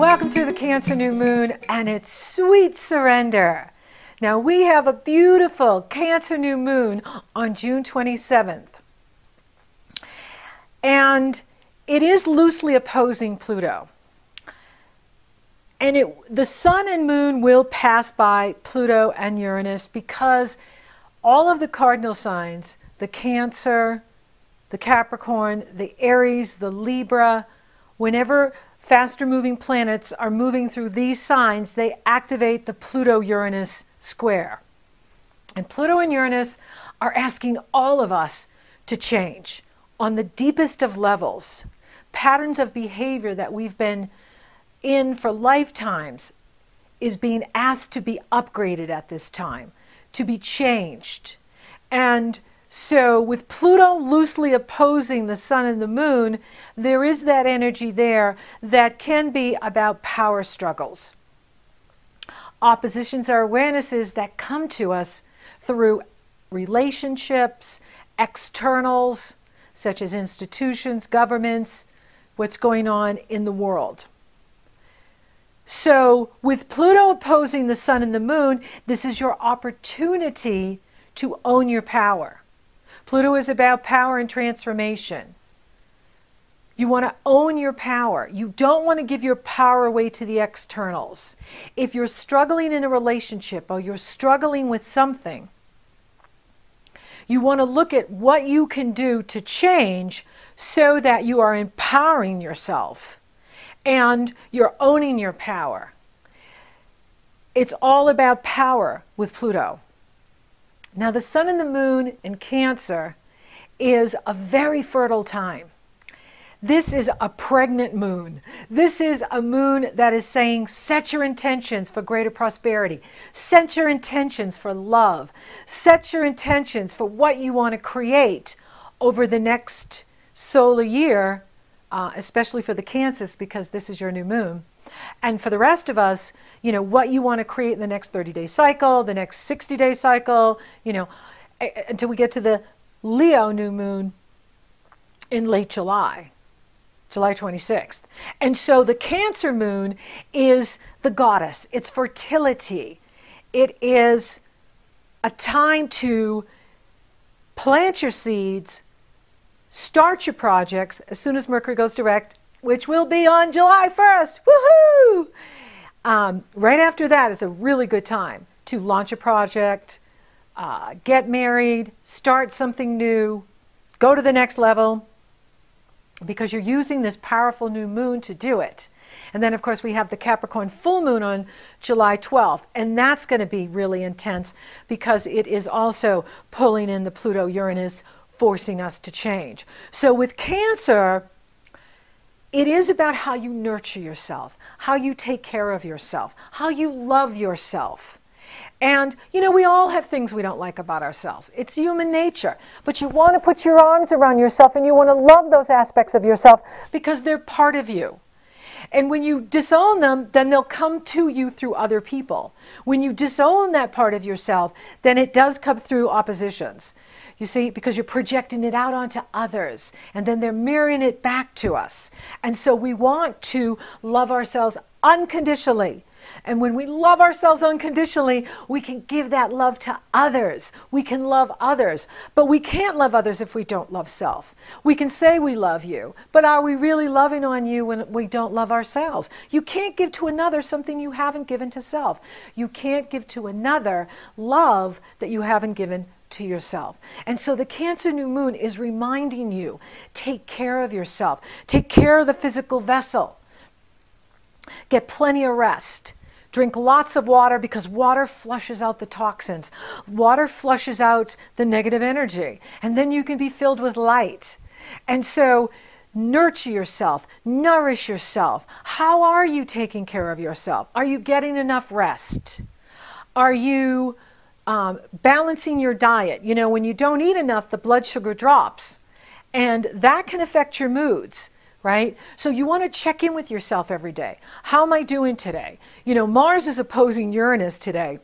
Welcome to the Cancer new moon and its sweet surrender. Now we have a beautiful Cancer new moon on June 27th. And it is loosely opposing Pluto. And the sun and moon will pass by Pluto and Uranus because all of the cardinal signs, the Cancer, the Capricorn, the Aries, the Libra, whenever faster moving planets are moving through these signs, they activate the Pluto-Uranus square. And Pluto and Uranus are asking all of us to change on the deepest of levels. Patterns of behavior that we've been in for lifetimes is being asked to be upgraded at this time, to be changed. And so with Pluto loosely opposing the sun and the moon, there is that energy there that can be about power struggles. Oppositions are awarenesses that come to us through relationships, externals, such as institutions, governments, what's going on in the world. So with Pluto opposing the sun and the moon, this is your opportunity to own your power. Pluto is about power and transformation. You want to own your power. You don't want to give your power away to the externals. If you're struggling in a relationship or you're struggling with something, you want to look at what you can do to change so that you are empowering yourself and you're owning your power. It's all about power with Pluto. Now the sun and the moon in Cancer is a very fertile time. This is a pregnant moon. This is a moon that is saying set your intentions for greater prosperity. Set your intentions for love. Set your intentions for what you want to create over the next solar year, especially for the Cancers because this is your new moon. And for the rest of us, you know, what you want to create in the next 30-day cycle, the next 60-day cycle, you know, until we get to the Leo new moon in late July, July 26th. And so the Cancer moon is the goddess. It's fertility. It is a time to plant your seeds, start your projects as soon as Mercury goes direct, which will be on July 1st. Woohoo! Right after that is a really good time to launch a project, get married, start something new, go to the next level, because you're using this powerful new moon to do it. And then, of course, we have the Capricorn full moon on July 12th, and that's going to be really intense because it is also pulling in the Pluto-Uranus, forcing us to change. So with Cancer, it is about how you nurture yourself, how you take care of yourself, how you love yourself. And, you know, we all have things we don't like about ourselves. It's human nature. But you want to put your arms around yourself and you want to love those aspects of yourself because they're part of you. And when you disown them, then they'll come to you through other people. When you disown that part of yourself, then it does come through oppositions. You see, because you're projecting it out onto others, and then they're mirroring it back to us. And so we want to love ourselves unconditionally. And when we love ourselves unconditionally, we can give that love to others. We can love others. But we can't love others if we don't love self. We can say we love you, but are we really loving on you when we don't love ourselves? You can't give to another something you haven't given to self. You can't give to another love that you haven't given to yourself. And so the Cancer new moon is reminding you, take care of yourself. Take care of the physical vessel. Get plenty of rest. Drink lots of water because water flushes out the toxins. Water flushes out the negative energy. And then you can be filled with light. And so nurture yourself. Nourish yourself. How are you taking care of yourself? Are you getting enough rest? Are you balancing your diet? You know, when you don't eat enough, the blood sugar drops. And that can affect your moods. Right? So you want to check in with yourself every day. How am I doing today? You know, Mars is opposing Uranus today,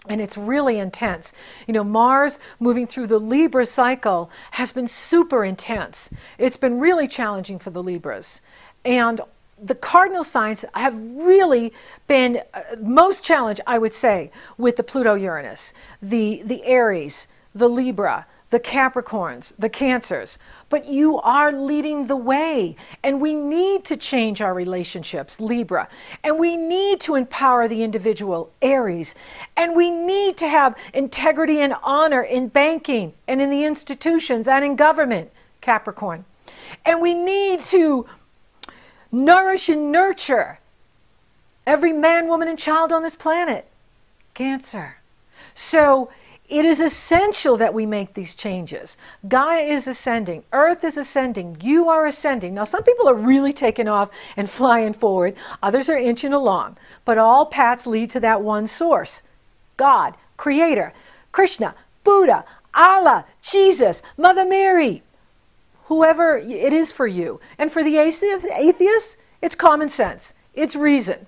and it's really intense. You know, Mars moving through the Libra cycle has been super intense. It's been really challenging for the Libras. And the cardinal signs have really been most challenged, I would say, with the Pluto-Uranus, the Aries, the Libra, the Capricorns, the Cancers. But you are leading the way, and we need to change our relationships, Libra, and we need to empower the individual, Aries, and we need to have integrity and honor in banking and in the institutions and in government, Capricorn. And we need to nourish and nurture every man, woman, and child on this planet, Cancer. So it is essential that we make these changes. Gaia is ascending. Earth is ascending. You are ascending. Now, some people are really taking off and flying forward. Others are inching along. But all paths lead to that one source. God, Creator, Krishna, Buddha, Allah, Jesus, Mother Mary, whoever it is for you. And for the atheists, it's common sense. It's reason.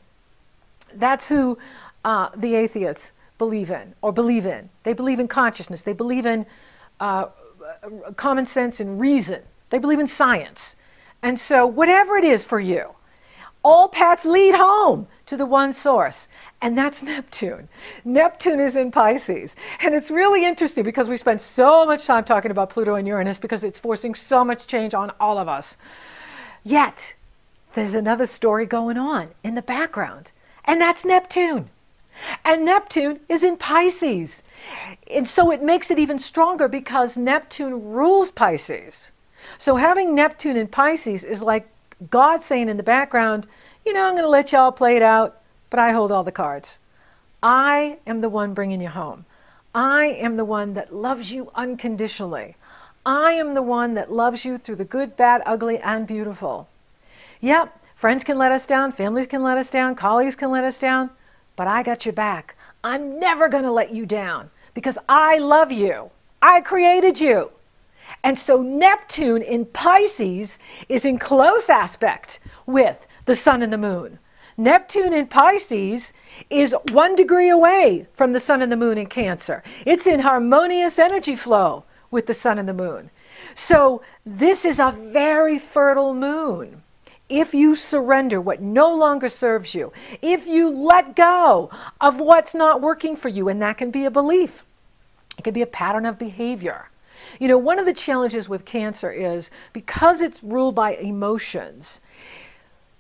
That's who the atheists believe in or believe in. They believe in consciousness. They believe in common sense and reason. They believe in science. And so whatever it is for you, all paths lead home to the one source, and that's Neptune. Neptune is in Pisces. And it's really interesting because we spend so much time talking about Pluto and Uranus because it's forcing so much change on all of us. Yet, there's another story going on in the background, and that's Neptune. And Neptune is in Pisces. And so it makes it even stronger because Neptune rules Pisces. So having Neptune in Pisces is like God saying in the background, you know, I'm going to let y'all play it out, but I hold all the cards. I am the one bringing you home. I am the one that loves you unconditionally. I am the one that loves you through the good, bad, ugly, and beautiful. Yep, friends can let us down, families can let us down, colleagues can let us down. But I got your back. I'm never going to let you down because I love you. I created you. And so Neptune in Pisces is in close aspect with the sun and the moon. Neptune in Pisces is 1 degree away from the sun and the moon in Cancer. It's in harmonious energy flow with the sun and the moon. So this is a very fertile moon. If you surrender what no longer serves you, if you let go of what's not working for you, and that can be a belief, it can be a pattern of behavior. You know, one of the challenges with Cancer is because it's ruled by emotions,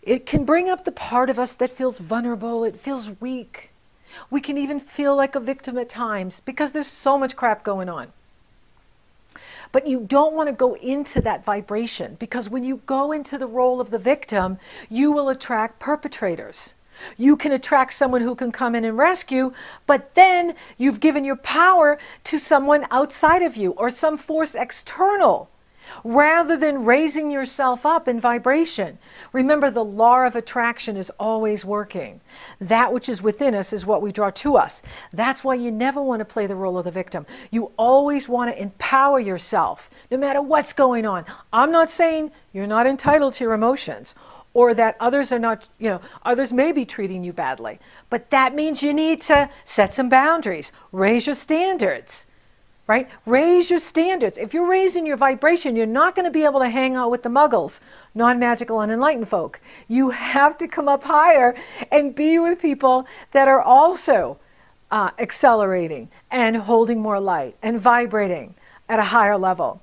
it can bring up the part of us that feels vulnerable, it feels weak. We can even feel like a victim at times because there's so much crap going on. But you don't want to go into that vibration because when you go into the role of the victim, you will attract perpetrators. You can attract someone who can come in and rescue, but then you've given your power to someone outside of you or some force external rather than raising yourself up in vibration. Remember, the law of attraction is always working. That which is within us is what we draw to us. That's why you never want to play the role of the victim. You always want to empower yourself, no matter what's going on. I'm not saying you're not entitled to your emotions or that others are not, you know, others may be treating you badly. But that means you need to set some boundaries, raise your standards. Right? Raise your standards. If you're raising your vibration, you're not going to be able to hang out with the muggles, non-magical, unenlightened folk. You have to come up higher and be with people that are also accelerating and holding more light and vibrating at a higher level.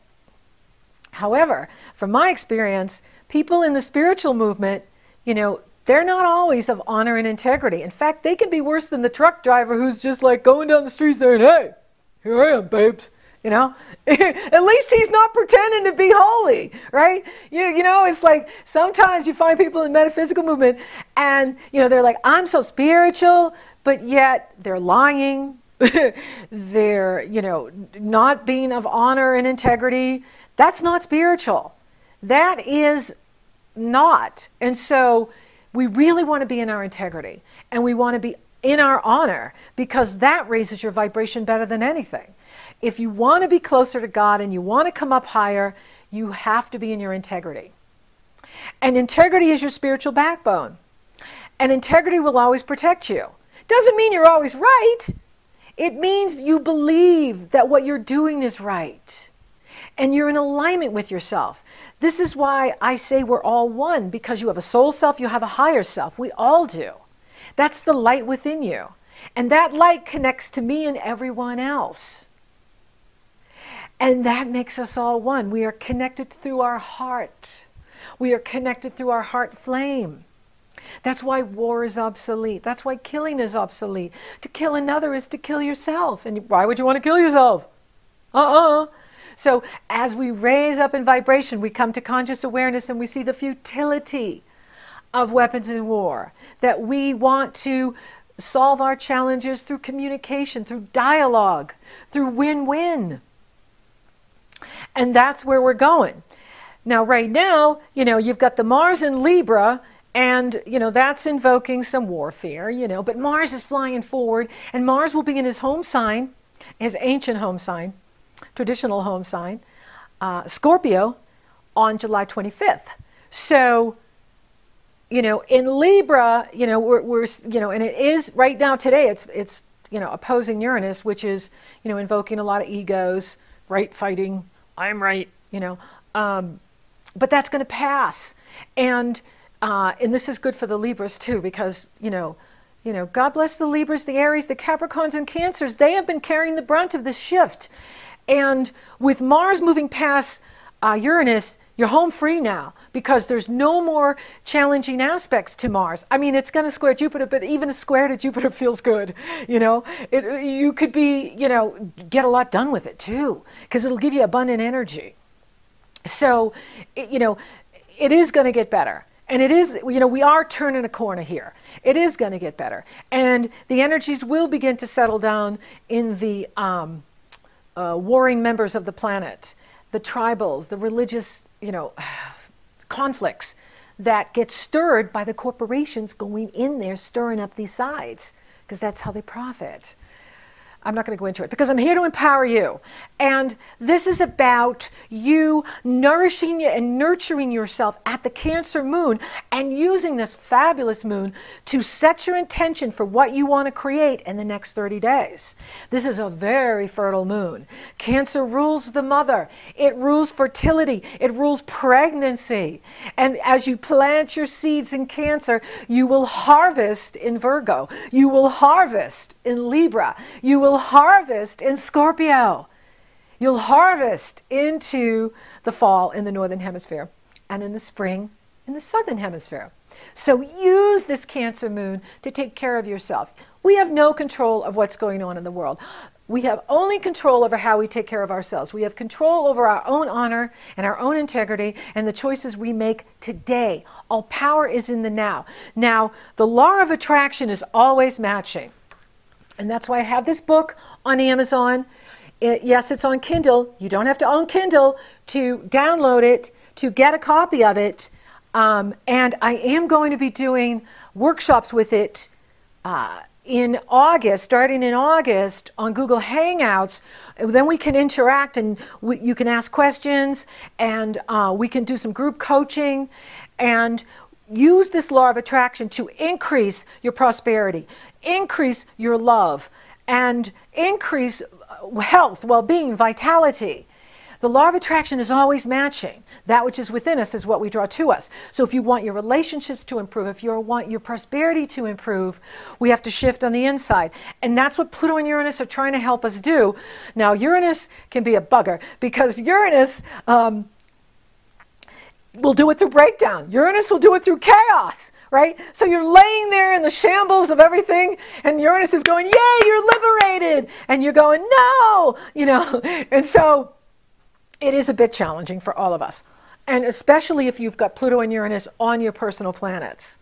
However, from my experience, people in the spiritual movement, you know, they're not always of honor and integrity. In fact, they can be worse than the truck driver who's just like going down the street saying, hey, here I am, babes. You know, at least he's not pretending to be holy, right? You know, it's like sometimes you find people in the metaphysical movement and, you know, they're like, I'm so spiritual, but yet they're lying. They're, you know, not being of honor and integrity. That's not spiritual. That is not. And so we really want to be in our integrity and we want to be in our honor because that raises your vibration better than anything. If you want to be closer to God and you want to come up higher, you have to be in your integrity. And integrity is your spiritual backbone. And integrity will always protect you. Doesn't mean you're always right. It means you believe that what you're doing is right. and you're in alignment with yourself. This is why I say we're all one, because you have a soul self, you have a higher self. We all do. That's the light within you. And that light connects to me and everyone else. And that makes us all one. We are connected through our heart. We are connected through our heart flame. That's why war is obsolete. That's why killing is obsolete. To kill another is to kill yourself. And why would you want to kill yourself? So as we raise up in vibration, we come to conscious awareness and we see the futility of weapons in war. That we want to solve our challenges through communication, through dialogue, through win-win. And that's where we're going. Now, right now, you've got the Mars in Libra, and, that's invoking some warfare, but Mars is flying forward, and Mars will be in his home sign, his ancient home sign, traditional home sign, Scorpio, on July 25th. So, in Libra, we're and it is right now today, it's opposing Uranus, which is, invoking a lot of egos, right fighting, I'm right, but that's going to pass. And this is good for the Libras too, because, God bless the Libras, the Aries, the Capricorns and Cancers. They have been carrying the brunt of this shift. And with Mars moving past Uranus, you're home free now, because there's no more challenging aspects to Mars. I mean, it's going to square Jupiter, but even a square to Jupiter feels good. You could be, get a lot done with it too, because it'll give you abundant energy. So, it is going to get better. And it is, we are turning a corner here. It is going to get better. And the energies will begin to settle down in the warring members of the planet, the tribals, the religious, conflicts that get stirred by the corporations going in there, stirring up these sides, because that's how they profit. I'm not going to go into it because I'm here to empower you. And this is about you nourishing and nurturing yourself at the Cancer moon and using this fabulous moon to set your intention for what you want to create in the next 30 days. This is a very fertile moon. Cancer rules the mother. It rules fertility. It rules pregnancy. And as you plant your seeds in Cancer, you will harvest in Virgo. You will harvest in Libra. You will harvest in Scorpio. You'll harvest into the fall in the northern hemisphere and in the spring in the southern hemisphere. So use this Cancer moon to take care of yourself. We have no control of what's going on in the world. We have only control over how we take care of ourselves. We have control over our own honor and our own integrity and the choices we make today. All power is in the now. Now, the law of attraction is always matching. And that's why I have this book on Amazon. Yes, it's on Kindle. You don't have to own Kindle to download it, to get a copy of it. And I am going to be doing workshops with it in August, starting in August on Google Hangouts. Then we can interact and you can ask questions, and we can do some group coaching and use this law of attraction to increase your prosperity, increase your love, and increase health, well-being, vitality. The law of attraction is always matching. That which is within us is what we draw to us. So if you want your relationships to improve, if you want your prosperity to improve, we have to shift on the inside. And that's what Pluto and Uranus are trying to help us do. Now, Uranus can be a bugger, because Uranus will do it through breakdown. Uranus will do it through chaos, right? So you're laying there in the shambles of everything, and Uranus is going, yay, you're liberated. And you're going, no, And so it is a bit challenging for all of us. And especially if you've got Pluto and Uranus on your personal planets.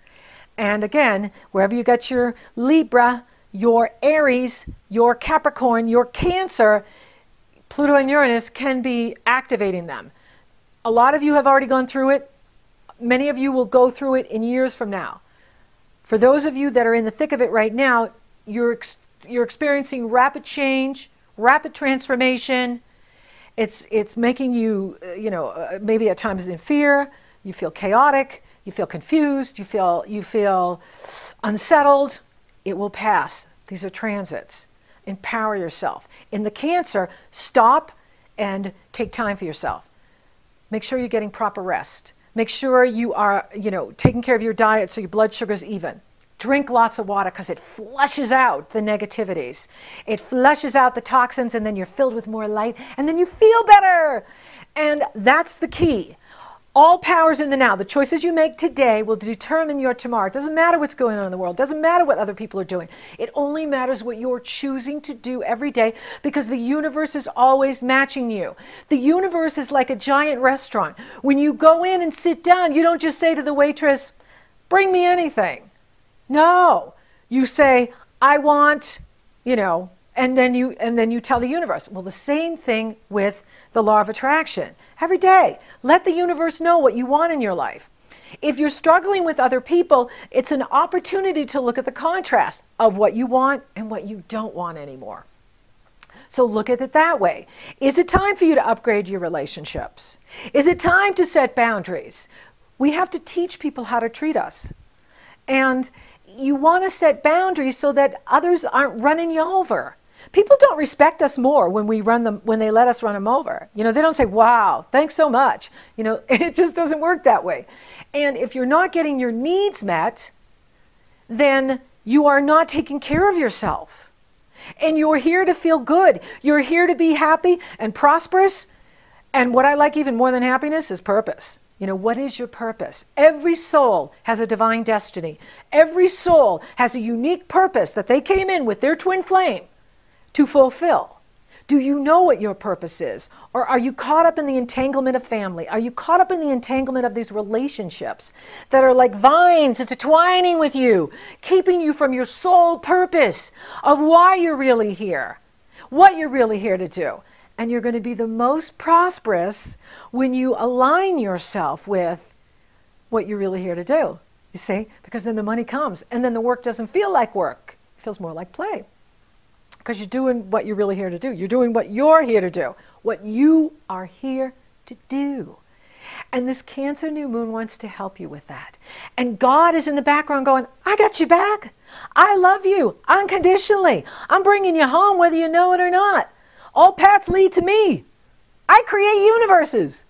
And again, wherever you got your Libra, your Aries, your Capricorn, your Cancer, Pluto and Uranus can be activating them. A lot of you have already gone through it. Many of you will go through it in years from now. For those of you that are in the thick of it right now, you're experiencing rapid change, rapid transformation. It's making you, maybe at times in fear. You feel chaotic. You feel confused. You feel unsettled. It will pass. These are transits. Empower yourself. In the Cancer, stop and take time for yourself. Make sure you're getting proper rest. Make sure you are, taking care of your diet so your blood sugar's even. Drink lots of water because it flushes out the negativities. It flushes out the toxins, and then you're filled with more light, and then you feel better. And that's the key. All power's in the now. The choices you make today will determine your tomorrow. It doesn't matter what's going on in the world. It doesn't matter what other people are doing. It only matters what you're choosing to do every day, because the universe is always matching you. The universe is like a giant restaurant. When you go in and sit down, you don't just say to the waitress, "Bring me anything." No, you say, "I want," and then you tell the universe. Well, the same thing with the law of attraction. Every day, let the universe know what you want in your life. If you're struggling with other people, it's an opportunity to look at the contrast of what you want and what you don't want anymore. So look at it that way. Is it time for you to upgrade your relationships? Is it time to set boundaries? We have to teach people how to treat us. And you want to set boundaries so that others aren't running you over. People don't respect us more when they let us run them over. They don't say, "Wow, thanks so much." It just doesn't work that way. And if you're not getting your needs met, then you are not taking care of yourself. And you're here to feel good. You're here to be happy and prosperous. And what I like even more than happiness is purpose. What is your purpose? Every soul has a divine destiny. Every soul has a unique purpose that they came in with their twin flame to fulfill. Do you know what your purpose is? Or are you caught up in the entanglement of family? Are you caught up in the entanglement of these relationships that are like vines intertwining with you, keeping you from your soul purpose of why you're really here, what you're really here to do? And you're going to be the most prosperous when you align yourself with what you're really here to do. You see? Because then the money comes, and then the work doesn't feel like work. It feels more like play. Because you're doing what you're really here to do. You're doing what you're here to do. What you are here to do. And this Cancer new moon wants to help you with that. And God is in the background going, "I got you back. I love you unconditionally. I'm bringing you home whether you know it or not. All paths lead to me. I create universes."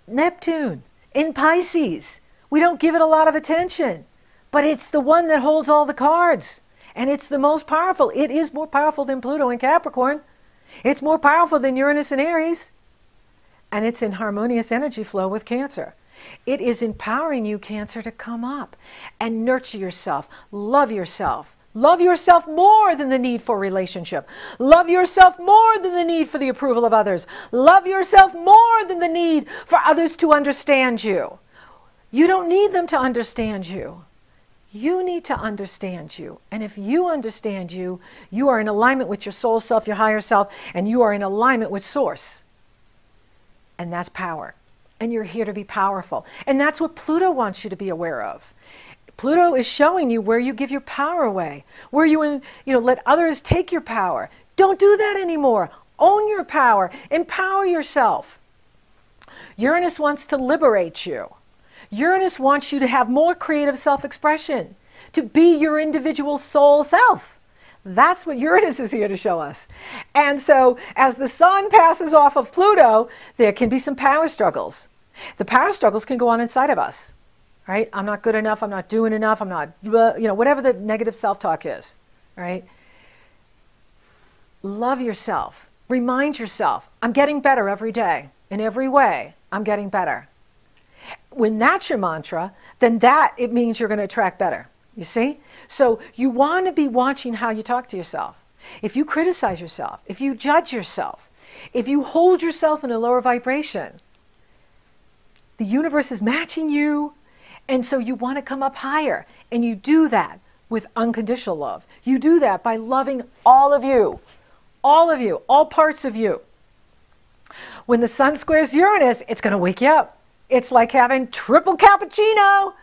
Neptune in Pisces. We don't give it a lot of attention, but it's the one that holds all the cards. And it's the most powerful. It is more powerful than Pluto in Capricorn. It's more powerful than Uranus in Aries. And it's in harmonious energy flow with Cancer. It is empowering you, Cancer, to come up and nurture yourself, love yourself. Love yourself more than the need for relationship. Love yourself more than the need for the approval of others. Love yourself more than the need for others to understand you. You don't need them to understand you. You need to understand you. And if you understand you, you are in alignment with your soul self, your higher self, and you are in alignment with Source. And that's power. And you're here to be powerful. And that's what Pluto wants you to be aware of. Pluto is showing you where you give your power away, where you let others take your power. Don't do that anymore. Own your power. Empower yourself. Uranus wants to liberate you. Uranus wants you to have more creative self-expression, to be your individual soul self. That's what Uranus is here to show us. And so as the sun passes off of Pluto, there can be some power struggles. The power struggles can go on inside of us. Right? I'm not good enough, I'm not doing enough, I'm not, whatever the negative self-talk is, right? Love yourself. Remind yourself, I'm getting better every day. In every way, I'm getting better. When that's your mantra, then it means you're going to attract better. You see? So you want to be watching how you talk to yourself. If you criticize yourself, if you judge yourself, if you hold yourself in a lower vibration, the universe is matching you. And so you want to come up higher, and you do that with unconditional love. You do that by loving all of you, all parts of you. When the sun squares Uranus, it's going to wake you up. It's like having triple cappuccino.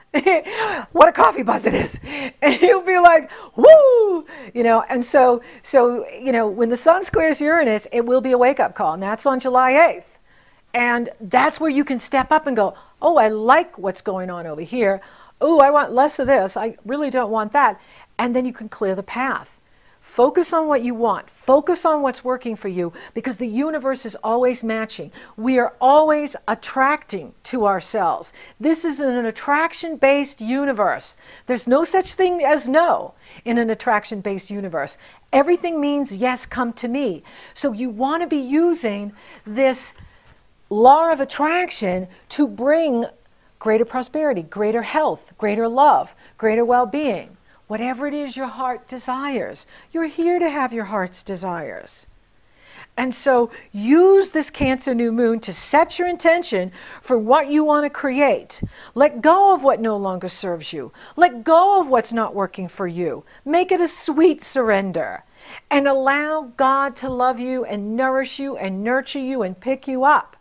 What a coffee buzz it is. And you'll be like, woo, and so, when the sun squares Uranus, it will be a wake-up call, and that's on July 8th. And that's where you can step up and go, oh, I like what's going on over here. Oh, I want less of this. I really don't want that. And then you can clear the path Focus on what you want. Focus on what's working for you, because the universe is always matching. We are always attracting to ourselves. This is an attraction-based universe. There's no such thing as no in an attraction-based universe. Everything means yes, come to me. So you want to be using this law of attraction to bring greater prosperity, greater health, greater love, greater well-being. Whatever it is your heart desires, you're here to have your heart's desires. And so use this Cancer new moon to set your intention for what you want to create. Let go of what no longer serves you. Let go of what's not working for you. Make it a sweet surrender. And allow God to love you and nourish you and nurture you and pick you up.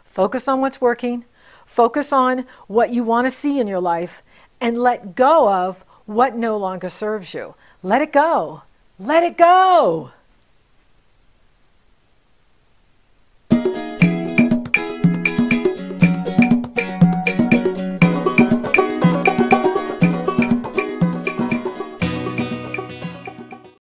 Focus on what's working. Focus on what you want to see in your life. And let go of what no longer serves you. Let it go. Let it go.